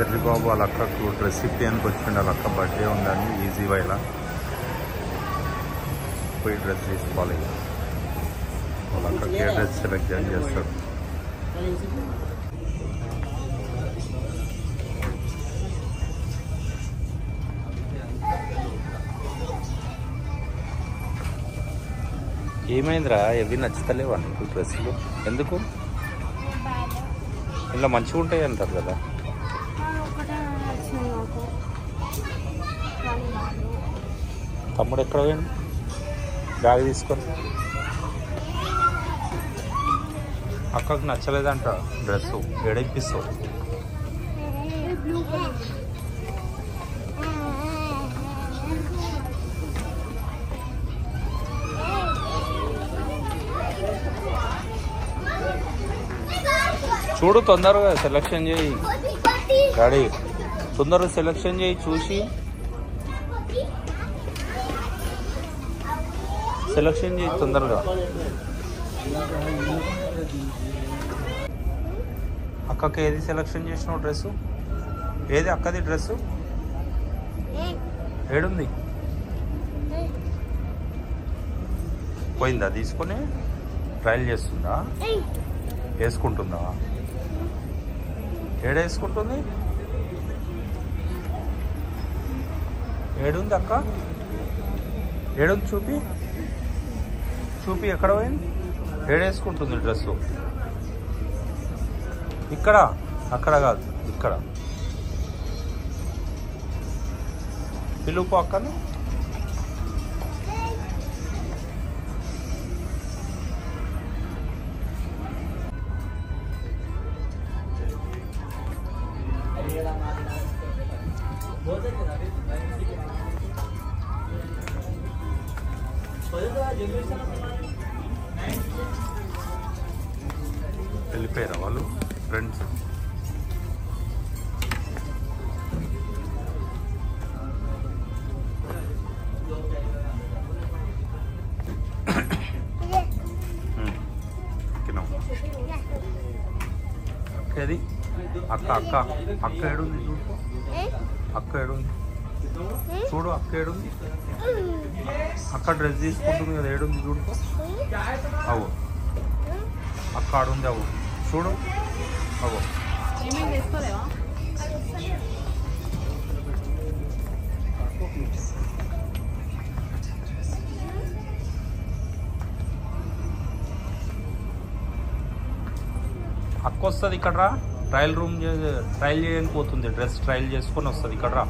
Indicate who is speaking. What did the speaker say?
Speaker 1: చెర్రిబాబు వాళ్ళ అక్కకు డ్రెస్ ఇప్పేందుకు వచ్చిండు. వాళ్ళ అక్క బర్త్డే ఉందని ఈజీ వైలా పోయి డ్రెస్ తీసుకోవాలి. వాళ్ళ అక్కకి ఏ డ్రెస్ సెలెక్ట్ చేస్తాడు. ఏమైందిరా? ఎవి నచ్చుతలేవా నీకు డ్రెస్సులు? ఎందుకు? ఇలా మంచిగా ఉంటాయి అంటారు కదా. తమ్ముడు ఎక్కడ పోయాడు? బ్యాగ్ తీసుకొని. అక్కకు నచ్చలేదంట డ్రెస్సు. ఎడైపిస్తావు? చూడు, తొందరగా సెలెక్షన్ చేయి డాడీ, తొందరగా సెలెక్షన్ చేయి. చూసి సెలెక్షన్ చేయి తొందరగా. అక్కకి ఏది సెలెక్షన్ చేసినావు డ్రెస్సు? ఏది అక్కది డ్రెస్సు? ఏడుంది? పోయిందా తీసుకొని? ట్రయల్ చేస్తుందా? వేసుకుంటుందా? ఏడేసుకుంటుంది? ఏడుంది అక్క? ఏడుంది? చూపి చూపి. ఎక్కడ పోయింది? ఏడేసుకుంటుంది డ్రెస్సు? ఇక్కడ, అక్కడ కాదు, ఇక్కడ. పిలుపు అక్కని. వెళ్ళిపోయారా వాళ్ళు ఫ్రెండ్స్? అది అక్క అక్క అక్క ఏడుంది? చూడు అక్క ఏడుంది? చూడు అక్క ఏడుంది? అక్క డ్రెస్ తీసుకుంటుంది కదా, ఏడుంది? చూడు. అవు అక్క ఆడుంది. అవు చూడు. అవు అక్క వస్తుంది ఇక్కడ రా. ట్రయల్ రూమ్ ట్రయల్ చేయడానికి పోతుంది. డ్రెస్ ట్రయల్ చేసుకొని వస్తుంది ఇక్కడ రా.